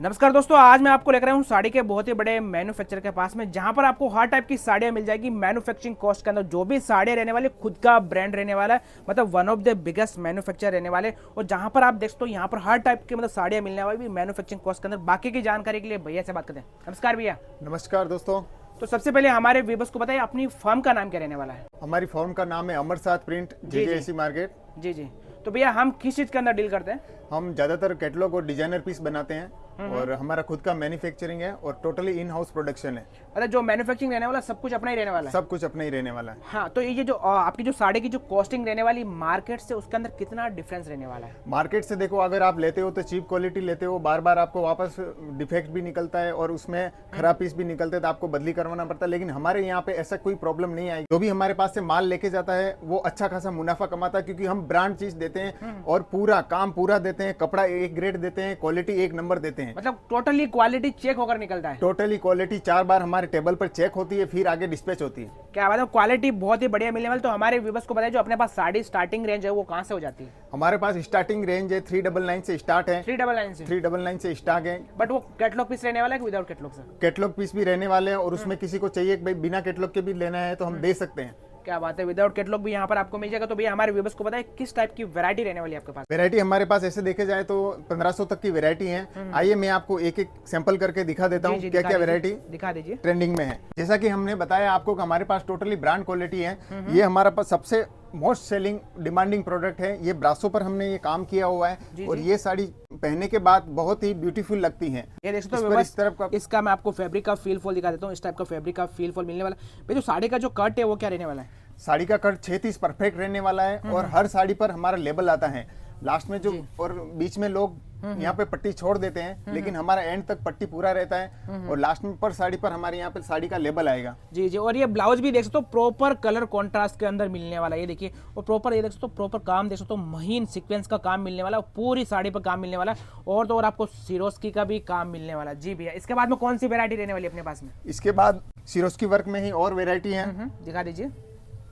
नमस्कार दोस्तों, आज मैं आपको लेकर आया हूँ साड़ी के बहुत ही बड़े मैन्युफैक्चरर के पास में, जहाँ पर आपको हर टाइप की साड़ियाँ मिल जाएगी मैन्युफैक्चरिंग कॉस्ट के अंदर। जो भी साड़ियाँ रहने वाली खुद का ब्रांड रहने वाला है, मतलब one of the biggest manufacturer रहने वाले। और जहाँ पर आप देख सकते हो यहाँ पर हर टाइप की मतलब साड़ियाँ मिलने वाली मैन्युफैक्चरिंग कॉस्ट के अंदर। बाकी की जानकारी के लिए भैया से बात करते हैं। नमस्कार भैया। नमस्कार दोस्तों। तो सबसे पहले हमारे व्यूअर्स को बताइए अपनी फर्म का नाम क्या रहने वाला है। हमारी फर्म का नाम है अमर साथ प्रिंट, जेजेएसी मार्केट। जी जी। तो भैया हम किस चीज़ के अंदर डील करते हैं? हम ज़्यादातर कैटलॉग और डिजाइनर पीस बनाते हैं और हमारा खुद का मैन्युफैक्चरिंग है और टोटली इन हाउस प्रोडक्शन है। मतलब जो मैन्युफैक्चरिंग रहने वाला सब कुछ अपना ही रहने वाला है? सब कुछ अपना ही रहने वाला है। हाँ, तो ये जो आपकी जो साड़ी की जो कॉस्टिंग रहने वाली मार्केट से, उसके अंदर कितना डिफरेंस रहने वाला है? मार्केट से देखो, अगर आप लेते हो तो चीप क्वालिटी लेते हो, बार बार आपको वापस डिफेक्ट भी निकलता है और उसमें खराब पीस भी निकलते हैं तो आपको बदली करवाना पड़ता है। लेकिन हमारे यहाँ पे ऐसा कोई प्रॉब्लम नहीं आएगी। जो भी हमारे पास से माल लेके जाता है वो अच्छा खासा मुनाफा कमाता है, क्योंकि हम ब्रांड चीज देते हैं और पूरा काम पूरा देते हैं, कपड़ा एक ग्रेड देते हैं, क्वालिटी एक नंबर देते हैं। मतलब टोटली क्वालिटी चेक होकर निकलता है? टोटली क्वालिटी 4 बार हमारे टेबल पर चेक होती है, फिर आगे डिस्पैच होती है। क्या बात है, क्वालिटी बहुत ही बढ़िया मिलने वाली। तो हमारे व्यूअर्स को बताइए जो अपने पास साड़ी स्टार्टिंग रेंज है वो कहाँ से हो जाती है? हमारे पास स्टार्टिंग रेंज है 399 से स्टार्ट है। 399 से? 399 से स्टार्ट है। बट वो कैटलॉग पीस रहने वाला है कि without catalogue sir? Catalogue piece भी रहने वाले हैं और उसमें किसी को चाहिए कि भाई बिना कैटलॉग के भी लेना है तो हम दे सकते हैं। क्या बात है, विदाउट कैटलॉग भी यहाँ पर आपको मिल जाएगा। तो भैया हमारे व्यूअर्स को बताइए किस टाइप की वैरायटी रहने वाली है आपके पास? वैरायटी हमारे पास ऐसे देखे जाए तो 1500 तक की वैरायटी है। आइए मैं आपको एक एक सैंपल करके दिखा देता हूँ क्या क्या वैरायटी दिखा दीजिए ट्रेंडिंग में है। जैसा कि हमने बताया आपको कि हमारे पास टोटली ब्रांड क्वालिटी है। ये हमारा पास सबसे मोस्ट सेलिंग डिमांडिंग प्रोडक्ट है। ये ब्रासो पर हमने ये काम किया हुआ है और ये साड़ी पहनने के बाद बहुत ही ब्यूटीफुल लगती है। ये देख सकते हो इस तरफ का, इसका मैं आपको फैब्रिक का फील फॉल दिखा देता हूँ। इस टाइप का फैब्रिक का फील फॉल मिलने वाला है। भाई जो साड़ी का जो कट है वो क्या रहने वाला है? साड़ी का कट 36 परफेक्ट रहने वाला है और हर साड़ी पर हमारा लेबल आता है लास्ट में जो, और बीच में लोग यहाँ पे पट्टी छोड़ देते हैं, लेकिन हमारा एंड तक पट्टी पूरा रहता है और लास्ट में पर साड़ी पर हमारे यहाँ पे साड़ी का लेबल आएगा। जी जी। और ये ब्लाउज भी देख सकते हो प्रॉपर कलर कॉन्ट्रास्ट के अंदर मिलने वाला है। ये देखिए, और प्रॉपर ये देख सकते हो प्रॉपर काम देख सकते हो, महीन सीक्वेंस का काम मिलने वाला है, पूरी साड़ी पर काम मिलने वाला है। और तो और आपको सिरोस्की का भी काम मिलने वाला है। जी भैया, इसके बाद में कौन सी वेरायटी रहने वाली है अपने पास में? इसके बाद सिरोस्की वर्क में ही और वेरायटी है। दिखा दीजिए।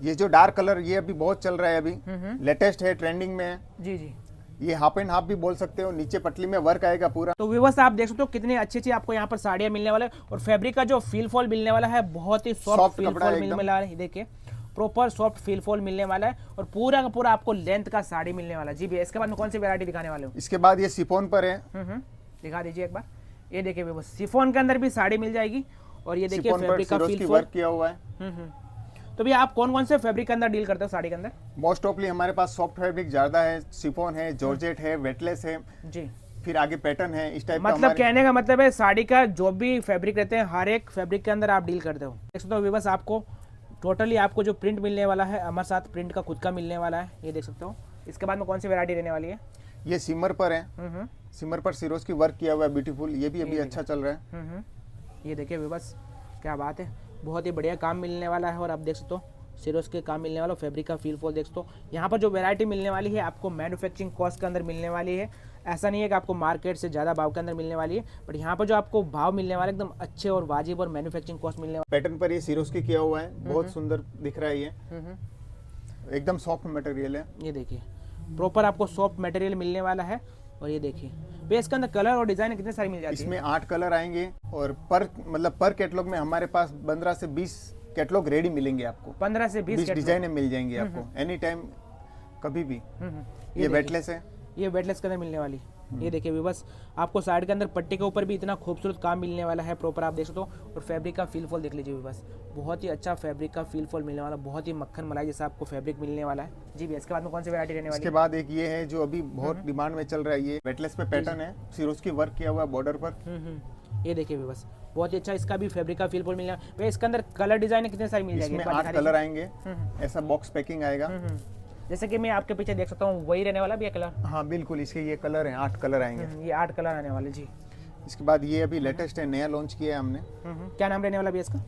ये जो डार्क कलर ये अभी बहुत चल रहा है, अभी लेटेस्ट है, ट्रेंडिंग में है। जी जी। ये हाफ एंड हाफ भी बोल सकते हो, नीचे पटली में वर्क आएगा पूरा। तो व्यूअर्स आप देख सकते हो कितनी अच्छी अच्छी आपको यहाँ पर साड़ियाँ मिलने वाले हैं। और फैब्रिक का जो फील फॉल मिलने वाला है बहुत ही सॉफ्ट फील फॉल मिलने वाला है। देखिए प्रॉपर सॉफ्ट फील फॉल मिलने वाला है और पूरा का पूरा आपको लेंथ का साड़ी मिलने वाला है। जी भैया, इसके बाद में कौन सी वेरायटी दिखाने वाले हो? इसके बाद ये सिफोन पर है। दिखा दीजिए एक बार। ये देखिए व्यूअर्स, सिफोन के अंदर भी साड़ी मिल जाएगी। और ये देखिए फैब्रिक का फील फॉल किया हुआ है। तो भैया आप कौन कौन से फैब्रिक के अंदर डील करते हो साड़ी के अंदर? मोस्ट ऑफली हमारे पास सॉफ्ट फैब्रिक ज्यादा है, सिफोन है, जॉर्जेट है, वेटलेस है जी, फिर आगे पैटर्न है, इस टाइप मतलब कहने का मतलब है साड़ी का जो भी फैब्रिक रहते हैं हर एक फैब्रिक के अंदर आप डील करते हो। देख सकते हो व्यूअर्स, आपको टोटली आपको जो प्रिंट मिलने वाला है अमर साथ प्रिंट का खुद का मिलने वाला है। ये देख सकते हो। इसके बाद में कौन सी वैरायटी रहने वाली है? ये सिमर पर है। सिमर पर सिरोज की वर्क किया हुआ है ब्यूटीफुल, ये भी अभी अच्छा चल रहा है। ये देखिए व्यूअर्स, क्या बात है, बहुत ही बढ़िया काम मिलने वाला है। और आप देख सकते हो सिरोस के काम मिलने वाला, फैब्रिक का फील फॉल देख सकते हो। यहाँ पर जो वैरायटी मिलने वाली है आपको मैन्युफैक्चरिंग कॉस्ट के अंदर मिलने वाली है। ऐसा नहीं है कि आपको मार्केट से ज़्यादा भाव के अंदर मिलने वाली है, बट यहाँ पर जो आपको भाव मिलने वाला है एकदम अच्छे और वाजिब और मैन्युफैक्चरिंग कॉस्ट मिलने वाला। पैटर्न पर ये सिरोज की किया हुआ है, बहुत सुंदर दिख रहा है। ये एकदम सॉफ्ट मटेरियल है। ये देखिए प्रॉपर आपको सॉफ्ट मटेरियल मिलने वाला है। और ये देखिए बेस के अंदर कलर और डिजाइन कितने सारे मिल जाते हैं? इसमें 8 कलर आएंगे और पर कैटलॉग में हमारे पास 15 से 20 कैटलॉग रेडी मिलेंगे आपको। 15 से 20 डिजाइने मिल जाएंगी आपको एनी टाइम, कभी भी। ये वेटलेस है। ये वेटलेस के अंदर मिलने वाली। ये देखिए व्यूअर्स, आपको साइड के अंदर पट्टी के ऊपर भी इतना खूबसूरत काम मिलने वाला है प्रॉपर, आप देख सकते हो। और फैब्रिक का फील फॉल देख लीजिए व्यूअर्स, बहुत ही अच्छा फैब्रिक का फील फॉल मिलने वाला, बहुत ही मक्खन मलाई जैसा आपको फैब्रिक मिलने वाला है। जी भैया, इसके बाद में कौन सी वैरायटी रहने वाली है? इसके बाद एक ये है जो अभी बहुत डिमांड में चल रहा है। ये वेटलेस पे पैटर्न है, सिरोज की वर्क किया हुआ है बॉर्डर पर। ये देखिए व्यूअर्स, बहुत ही अच्छा इसका भी फैब्रिक का फील फॉल मिलने वाला है। इसके अंदर कलर डिजाइन कितने सारे मिल जाएंगे? इसमें 8 कलर आएंगे, ऐसा बॉक्स पैकिंग आएगा। जैसे कि मैं आपके पीछे देख सकता हूँ वही रहने वाला भी है कलर? हाँ बिल्कुल, इसके ये कलर हैं, 8 कलर आएंगे। ये 8 कलर आने वाले जी। इसके बाद ये अभी लेटेस्ट है, नया लॉन्च किया है हमने। क्या नाम रहने वाला भी इसका?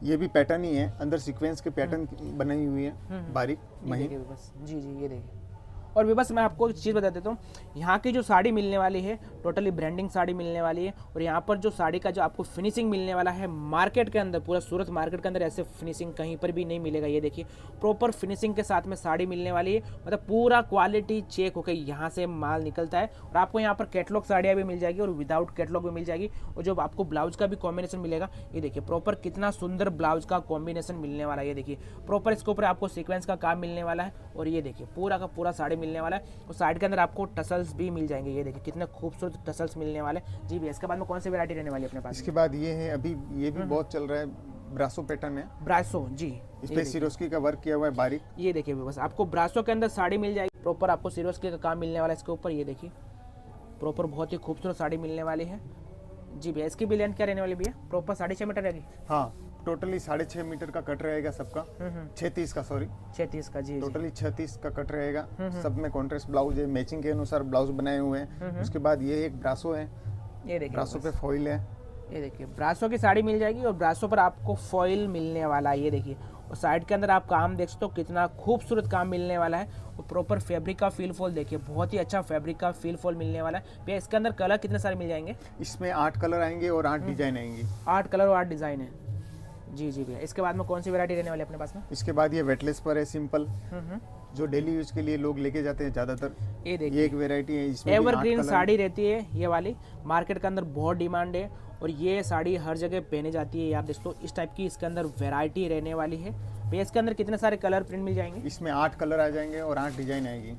ये भी पैटर्न ही है, अंदर सीक्वेंस के पैटर्न बनाई हुई है, बारीक महीन। बस जी जी, ये देखिए और भी बस मैं आपको एक चीज़ बता देता हूँ, यहाँ की जो साड़ी मिलने वाली है टोटली ब्रांडिंग साड़ी मिलने वाली है। और यहाँ पर जो साड़ी का जो आपको फिनिशिंग मिलने वाला है मार्केट के अंदर, पूरा सूरत मार्केट के अंदर ऐसे फिनिशिंग कहीं पर भी नहीं मिलेगा। ये देखिए प्रॉपर फिनिशिंग के साथ में साड़ी मिलने वाली है, मतलब पूरा क्वालिटी चेक होकर यहाँ से माल निकलता है। और आपको यहाँ पर कैटलॉग साड़ियाँ भी मिल जाएगी और विदाउट कैटलॉग भी मिल जाएगी। और जो आपको ब्लाउज का भी कॉम्बिनेशन मिलेगा, ये देखिए प्रॉपर कितना सुंदर ब्लाउज का कॉम्बिनेशन मिलने वाला है। ये देखिए प्रॉपर इसके ऊपर आपको सीक्वेंस का काम मिलने वाला है। और ये देखिए पूरा का पूरा साड़ी मिलने वाला है। और साइड के अंदर आपको टसल्स भी मिल जाएंगे। ये देखिए कितने खूबसूरत टसल्स मिलने वाले जी भैया। इसके बाद में कौन सी वैरायटी रहने वाली है अपने पास? इसके बाद ये है, अभी ये भी बहुत चल रहा है, ब्रासो पैटर्न है। ब्रासो जी, इस पे सिरोस्की का वर्क किया हुआ है बारीक। ये देखिए बस आपको ब्रासो के अंदर साड़ी मिल जाएगी, प्रॉपर आपको सिरोस्की का काम मिलने वाला है इसके ऊपर। ये देखिए प्रॉपर बहुत ही खूबसूरत साड़ी मिलने वाली है जी भैया। इसकी भी लेंथ क्या रहने वाली भैया? प्रॉपर 6.5 मीटर रहेगी। हाँ, टोटली 6.5 मीटर का कट रहेगा सबका। 36 का, सॉरी 36 का जी। टोटली 36 का कट रहेगा। सब में कॉन्ट्रास्ट ब्लाउज है, मैचिंग के अनुसार ब्लाउज बनाए हुए हैं। उसके बाद ये एक ब्रासो है, ये देखिए ब्रासो पे फॉइल है। ये देखिए ब्रासो की साड़ी मिल जाएगी और ब्रासो पर आपको फॉइल मिलने वाला है। ये देखिए और साइड के अंदर आप काम देख सकते हो कितना खूबसूरत काम मिलने वाला है। और प्रॉपर फैब्रिक का फील फॉल देखिए, बहुत ही अच्छा फैब्रिक का फील फॉल मिलने वाला है भैया। इसके अंदर कलर कितने सारे मिल जाएंगे? इसमें 8 कलर आएंगे और 8 डिजाइन आएंगी। 8 कलर और 8 डिजाइन है जी जी भैया। इसके बाद में कौन सी वैरायटी रहने वाली है अपने पास में? इसके बाद ये वेटलेस पर है, सिंपल, जो डेली यूज के लिए लोग लेके जाते हैं ज्यादातर। ये देखिए ये एक वैरायटी है, इसमें भी 8 एवरग्रीन कलर साड़ी रहती है ये वाली, मार्केट के अंदर बहुत डिमांड है। और ये साड़ी हर जगह पहने जाती है। आप दोस्तों इस टाइप की इसके अंदर वैरायटी रहने वाली है भैया। इसके अंदर कितने सारे कलर प्रिंट मिल जाएंगे? इसमें 8 कलर आ जाएंगे और 8 डिजाइन आएगी।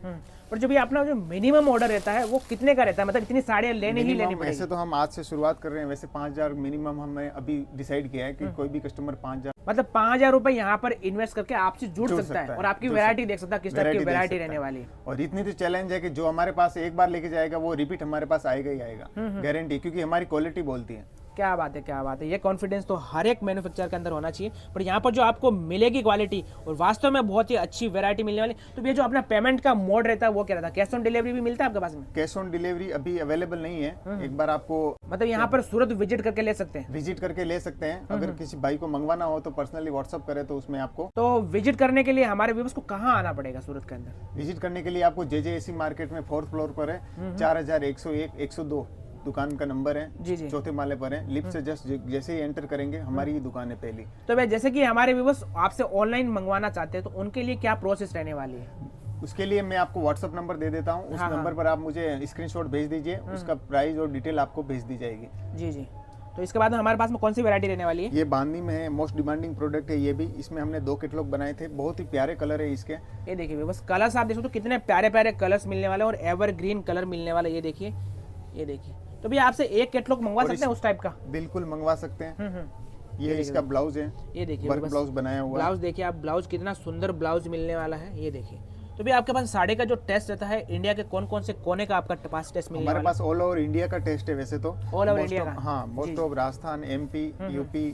पर जो भी अपना जो मिनिमम ऑर्डर रहता है वो कितने का रहता है? मतलब इतनी साड़ियाँ लेनी ही लेनी मिनिमम पड़ेगी। ऐसे तो हम आज से शुरुआत कर रहे हैं, वैसे 5000 मिनिमम हमने अभी डिसाइड किया है कि कोई भी कस्टमर 5000, मतलब 5000 रुपए यहाँ पर इन्वेस्ट करके आपसे जुड़ सकता है और आपकी जुड़ वैरायटी सकता देख सकता है किस टाइप की देख वैरायटी सकता रहने वाली है। और इतनी तो चैलेंज है कि जो हमारे पास एक बार लेके जाएगा वो रिपीट हमारे पास आएगा ही आएगा, गारंटी, क्योंकि हमारी क्वालिटी बोलती है। क्या बात है, क्या बात है। ये कॉन्फिडेंस तो हर एक मैन्युफैक्चरर के अंदर होना चाहिए। पर यहाँ पर जो आपको मिलेगी क्वालिटी और वास्तव में बहुत ही अच्छी वैरायटी मिलने वाली। तो ये जो अपना पेमेंट का मोड रहता है वो क्या रहता है? कैश ऑन डिलीवरी भी मिलता है आपके पास में? कैश ऑन डिलीवरी अभी अवेलेबल नहीं है। एक बार आपको मतलब यहाँ पर सूरत विजिट करके ले सकते हैं? विजिट करके ले सकते हैं। अगर किसी भाई को मंगवाना हो तो पर्सनली व्हाट्सअप करे तो उसमें आपको। तो विजिट करने के लिए हमारे व्यूअर्स को कहाँ आना पड़ेगा सूरत के अंदर? विजिट करने के लिए आपको JJAC मार्केट में 4th फ्लोर पर है, 4101 102 दुकान का नंबर है जी जी। 4थे माले पर है। लिफ्ट से जस्ट जैसे ही एंटर करेंगे हमारी ही दुकान है पहली। तो भाई जैसे कि हमारे व्यूअर्स आपसे ऑनलाइन मंगवाना चाहते हैं तो उनके लिए क्या प्रोसेस रहने वाली है? उसके लिए मैं आपको व्हाट्सअप नंबर दे देता हूँ। उस नंबर पर आप मुझे स्क्रीनशॉट भेज दीजिए, उसका प्राइस और डिटेल आपको भेज दी जाएगी। जी जी। तो इसके बाद हमारे पास में कौन सी वैरायटी रहने वाली है? ये बांधनी में है, मोस्ट डिमांडिंग प्रोडक्ट है ये भी। इसमें हमने 2 कैटलॉग बनाए थे, बहुत ही प्यारे कलर है इसके। ये देखिए बस कलर्स आप देखो तो कितने प्यारे प्यारे कलर्स मिलने वाले और एवरग्रीन कलर मिलने वाला। ये देखिए, ये देखिए। तो भैया आपसे एक कैटलॉग मंगवा सकते हैं उस टाइप का? बिल्कुल मंगवा सकते हैं। ये इसका ब्लाउज है, ये देखिए वर्क ब्लाउज बनाया हुआ है। ब्लाउज देखिए आप, ब्लाउज कितना सुंदर ब्लाउज मिलने वाला है। ये देखिए। तो भैया आपके पास साड़ी का जो टेस्ट रहता है इंडिया के कौन कौन से कोने का आपका पास टेस्ट मिलने वाला है? हमारे पास ऑल ओवर इंडिया का टेस्ट है वैसे तो। ऑल ओवर इंडिया का? हाँ, most of Rajasthan, MP, UP,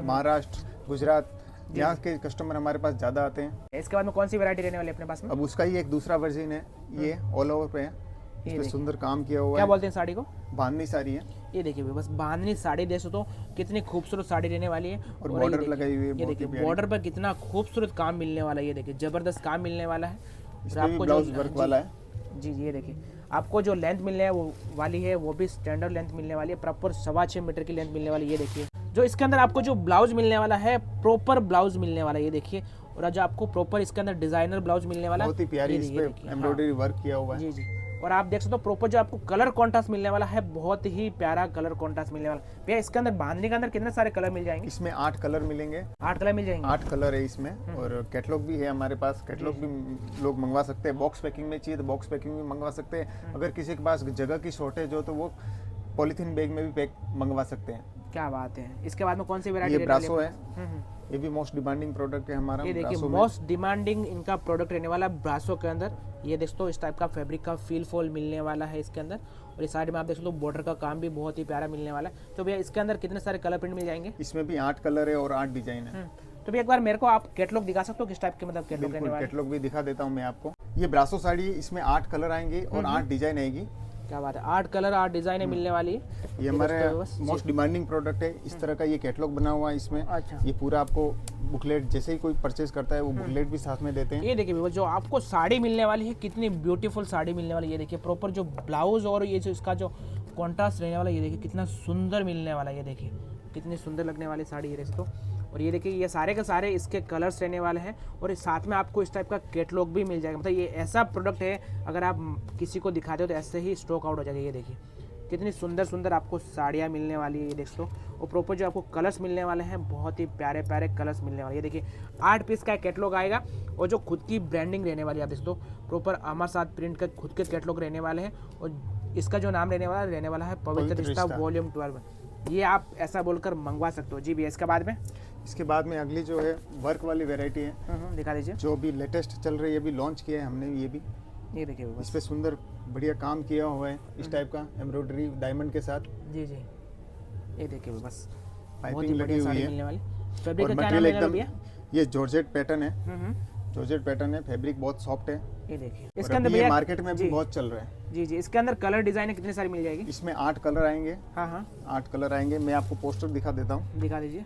Maharashtra, Gujarat, यहाँ के कस्टमर हमारे पास ज्यादा आते हैं। इसके बाद में कौन सी वैरायटी रहने वाली है अपने पास में? अब उसका ही एक दूसरा वर्जन है, ये ऑल ओवर पे है, इस पे सुंदर काम किया हुआ क्या है। बोलते हैं साड़ी को? बांधनी साड़ी है। ये देखिए बस बांधनी साड़ी देखो तो कितनी खूबसूरत साड़ी रहने वाली है। और बॉर्डर लगाई हुई है, ये देखिए बॉर्डर पर कितना खूबसूरत काम मिलने वाला है। ये देखिए जबरदस्त काम मिलने वाला है। आपको ब्लाउज वर्क वाला है जी जी। ये देखिए आपको जो लेंथ मिलने वाली है वो भी स्टैंडर्ड लेंथ मिलने वाली है, प्रॉपर 6.25 मीटर की लेंथ मिलने वाली है। ये देखिए जो इसके अंदर आपको जो ब्लाउज मिलने वाला है प्रॉपर ब्लाउज मिलने वाला है। ये देखिए और जो आपको प्रॉपर इसके अंदर डिजाइनर ब्लाउज मिलने वाला है, बहुत ही प्यारी इस पे एम्ब्रॉयडरी वर्क किया हुआ है। जी जी। और आप देख सकते हो प्रॉपर जो आपको कलर कॉन्ट्रास्ट मिलने वाला है, बहुत ही प्यारा कलर कॉन्ट्रास्ट मिलने वाला है। भैया इसके अंदर बांधने के अंदर कितने सारे कलर मिल जाएंगे? इसमें 8 कलर मिलेंगे। 8 कलर मिल जाएंगे? 8 कलर है इसमें। और कैटलॉग भी है हमारे पास, कैटलॉग भी लोग मंगवा सकते हैं। बॉक्स पैकिंग में चाहिए तो बॉक्स पैकिंग भी मंगवा सकते हैं। अगर किसी के पास जगह की शॉर्टेज हो तो वो पॉलीथीन बैग में भी पैक मंगवा सकते हैं। क्या बात है। इसके बाद में कौन सी वैरायटी? ये ब्रासो है, ये भी मोस्ट डिमांडिंग प्रोडक्ट है हमारा। ये देखिए मोस्ट डिमांडिंग इनका प्रोडक्ट रहने वाला है ब्रासो के अंदर। ये देख सकते हो इस टाइप का फैब्रिक का फील फॉल मिलने वाला है इसके अंदर। और इस साइड में आप देख सकते हो बॉर्डर का काम भी बहुत ही प्यारा मिलने वाला है। तो भैया इसके अंदर कितने सारे कलर प्रिंट मिल जाएंगे? इसमें भी 8 कलर है और 8 डिजाइन है। तो भैया एक बार मेरे को आप कैटलॉग दिखा सकते हो किस टाइप के मतलब कैटलॉग रहने वाले? कैटलॉग भी दिखा देता हूँ मैं आपको। ये ब्रासो साड़ी, इसमें 8 कलर आएंगे और 8 डिजाइन आएगी। क्या बात है, 8 कलर 8 डिजाइने मिलने वाली है। ये हमारे बस मोस्ट डिमांडिंग प्रोडक्ट है। इस तरह का ये कैटलॉग बना हुआ है इसमें। अच्छा। ये पूरा आपको बुकलेट, जैसे ही कोई परचेज करता है वो बुकलेट भी साथ में देते हैं। ये देखिए व्यूअर्स, जो आपको साड़ी मिलने वाली है, कितनी ब्यूटीफुल साड़ी मिलने वाली है। ये देखिए प्रॉपर जो ब्लाउज और ये जो इसका जो कॉन्ट्रास्ट रहने वाला है, ये देखिए कितना सुंदर मिलने वाला है। ये देखिए कितनी सुंदर लगने वाली साड़ी है दोस्तों। और ये देखिए ये सारे के सारे इसके कलर्स रहने वाले हैं और इस साथ में आपको इस टाइप का कैटलॉग भी मिल जाएगा। मतलब ये ऐसा प्रोडक्ट है, अगर आप किसी को दिखाते हो तो ऐसे ही स्टॉक आउट हो जाएगा। ये देखिए कितनी सुंदर सुंदर आपको साड़ियाँ मिलने वाली है। ये देख लो, और प्रॉपर जो आपको कलर्स मिलने वाले हैं, बहुत ही प्यारे प्यारे कलर्स मिलने वाले हैं। ये देखिए 8 पीस का कैटलॉग आएगा और जो खुद की ब्रांडिंग रहने वाली है। आप देख लो प्रॉपर अमर साथ प्रिंट का खुद के कैटलॉग रहने वाले हैं और इसका जो नाम रहने वाला है पवित्र रिश्ता वॉल्यूम 12। ये आप ऐसा बोलकर मंगवा सकते हो। जी भैया, इसके बाद में अगली जो है वर्क वाली वेराइटी है, दिखा दीजिए। जो भी लेटेस्ट चल रही है, अभी लॉन्च किया है हमने। ये भी ये देखिए इस पे सुंदर बढ़िया काम किया हुआ है, इस टाइप का एम्ब्रॉयडरी डायमंड के साथ। जी जी, ये देखिए बस पाइपिंग लगी हुई है मिलने वाली। फैब्रिक और का क्या नाम मटेरियल है एकदम, भैया? ये जॉर्जेट पैटर्न है। जॉर्जेट पैटर्न है, फैब्रिक बहुत सॉफ्ट है। ये देखिए और इसके अंदर अभी ये भैया मार्केट में भी जी बहुत चल रहा है। जी जी, इसके अंदर कलर डिजाइन कितने सारी मिल जाएगी? इसमें 8 कलर आएंगे। हाँ हाँ, 8 कलर आएंगे। मैं आपको पोस्टर दिखा देता हूँ। दिखा दीजिए।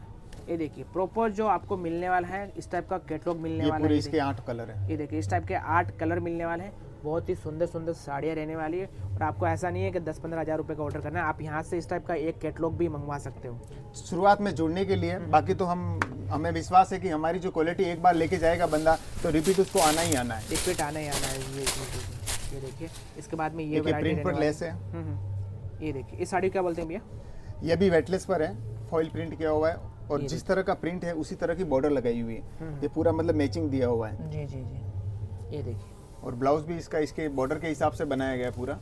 ये देखिए प्रॉपर जो आपको मिलने वाला है, इस टाइप का कैटलॉग मिलने ये वाला पूरे है। इसके 8 कलर है। ये देखिए इस टाइप के 8 कलर मिलने वाले हैं। बहुत ही सुंदर सुंदर साड़ियाँ रहने वाली है और आपको ऐसा नहीं है कि 10-15 हज़ार रुपये का ऑर्डर करना है, आप यहाँ से इस टाइप का एक कैटलॉग भी मंगवा सकते हो शुरुआत में जुड़ने के लिए। बाकी तो हमें विश्वास है कि हमारी जो क्वालिटी एक बार लेके जाएगा बंदा, तो रिपीट उसको आना ही आना है। रिपीट आना ही आना है। ये देखिए इसके बाद में ये प्रिंट पर लेस है। ये देखिए इस साड़ी क्या बोलते हैं भैया? ये भी वेटलेस पर है, फॉइल प्रिंट किया हुआ है और जिस तरह का प्रिंट है उसी तरह की बॉर्डर लगाई हुई है। ये पूरा मतलब मैचिंग दिया हुआ है। जी जी जी, ये देखिए। और ब्लाउज भी इसका इसके बॉर्डर के हिसाब से बनाया गया है पूरा।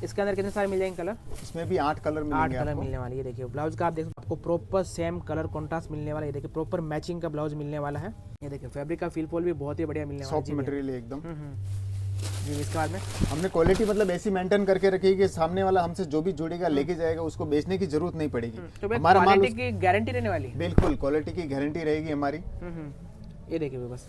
इसके अंदर कितने सारे मिल जाएंगे कलर? इसमें भी 8 कलर मिलेंगे। 8 कलर मिलने वाले। ये देखिए ब्लाउज का आप देखो, आपको प्रॉपर सेम कलर कॉन्ट्रास्ट मिलने वाला है। ये देखिए प्रॉपर मैचिंग का ब्लाउज मिलने वाला है। ये देखिए फैब्रिक का फील फॉल भी बहुत ही बढ़िया मिलने वाला है। सॉफ्ट मटेरियल है एकदम। जी, इसके बाद में हमने क्वालिटी मतलब ऐसी मेंटेन करके रखी है कि सामने वाला हमसे जो भी जुड़ेगा लेके जाएगा, उसको बेचने की जरूरत नहीं पड़ेगी। तो हमारा माल क्वालिटी की गारंटी रहने वाली? बिल्कुल क्वालिटी की गारंटी रहेगी हमारी। ये देखिए बस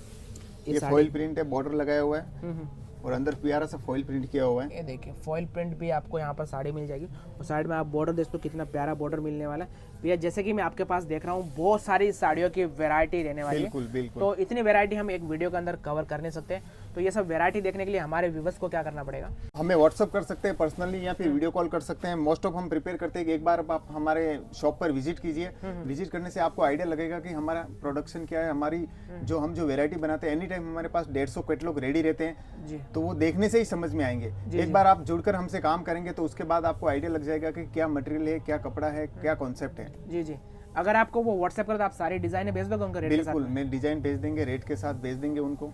ये फॉइल प्रिंट है, बॉर्डर लगाया हुआ है और अंदर प्यारा सा फॉइल प्रिंट किया हुआ है। ये देखिए फॉइल प्रिंट भी आपको यहाँ पर साड़ी मिल जाएगी और साइड में आप बॉर्डर देखो कितना प्यारा बॉर्डर मिलने वाला है भैया। जैसे कि मैं आपके पास देख रहा हूँ बहुत सारी साड़ियों की वैरायटी रहने वाली है। बिल्कुल बिल्कुल। तो इतनी वैरायटी हम एक वीडियो के अंदर कवर कर नहीं सकते। तो ये सब वैरायटी देखने के लिए हमारे व्यूवर्स को क्या करना पड़ेगा? हमें व्हाट्सअप कर सकते हैं पर्सनली या फिर वीडियो कॉल कर सकते हैं। मोस्ट ऑफ हम प्रिपेयर करते हैं कि एक बार आप हमारे शॉप पर विजिट कीजिए। विजिट करने से आपको आइडिया लगेगा कि हमारा प्रोडक्शन क्या है, हमारी जो वैरायटी बनाते हैं। एनी टाइम हमारे पास 150 कैटलॉग रेडी रहते हैं जी। तो वो देखने से ही समझ में आएंगे। एक बार आप जुड़कर हमसे काम करेंगे तो उसके बाद आपको आइडिया लग जाएगा कि क्या मटेरियल है, क्या कपड़ा है, क्या कॉन्सेप्ट है। जी जी, अगर आपको वो व्हाट्सएप कर तो आप सारी डिजाइन भेज दोगे उनका रेट के साथ? बिल्कुल, मैं डिजाइन भेज देंगे, रेट के साथ भेज देंगे उनको।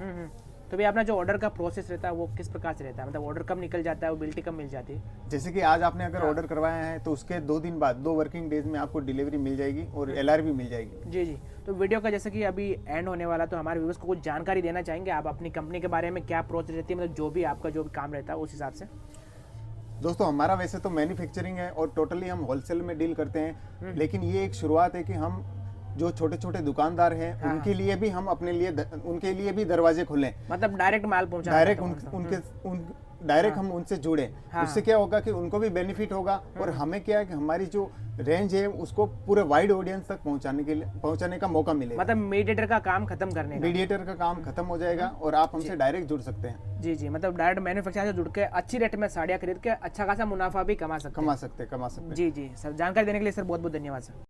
तो भैया अपना जो ऑर्डर का प्रोसेस रहता है वो किस प्रकार से रहता है? मतलब ऑर्डर कब निकल जाता है, वो बिल्टी कब मिल जाती है? जैसे कि आज आपने अगर ऑर्डर करवाया है तो उसके 2 दिन बाद, 2 वर्किंग डेज में आपको डिलीवरी मिल जाएगी और LR भी मिल जाएगी। जी जी, तो वीडियो का जैसे कि अभी एंड होने वाला, तो हमारे व्यूअर्स को कुछ जानकारी देना चाहेंगे आप अपनी कंपनी के बारे में? क्या प्रोसेस रहती है, मतलब जो भी आपका जो भी काम रहता है उस हिसाब से? दोस्तों हमारा वैसे तो मैन्युफैक्चरिंग है और टोटली हम होलसेल में डील करते हैं, लेकिन ये एक शुरुआत है कि हम जो छोटे छोटे दुकानदार हैं उनके लिए भी हम उनके लिए भी दरवाजे खोलें। मतलब डायरेक्ट माल पहुंचाना, डायरेक्ट हम उनसे जुड़े। उससे क्या होगा कि उनको भी बेनिफिट होगा और हमें क्या है कि हमारी जो रेंज है उसको पूरे वाइड ऑडियंस तक पहुंचाने का मौका मिलेगा। मतलब मीडिएटर का काम खत्म करने का। मीडिएटर का काम खत्म हो जाएगा और आप हमसे डायरेक्ट जुड़ सकते हैं। जी जी, मतलब डायरेक्ट मैन्युफैक्चरर से जुड़ के अच्छी रेट में साड़ियाँ खरीद के अच्छा खासा मुनाफा भी कमा सकते हैं। कमा सकते हैं। जी जी सर, जानकारी देने के लिए सर बहुत बहुत धन्यवाद सर।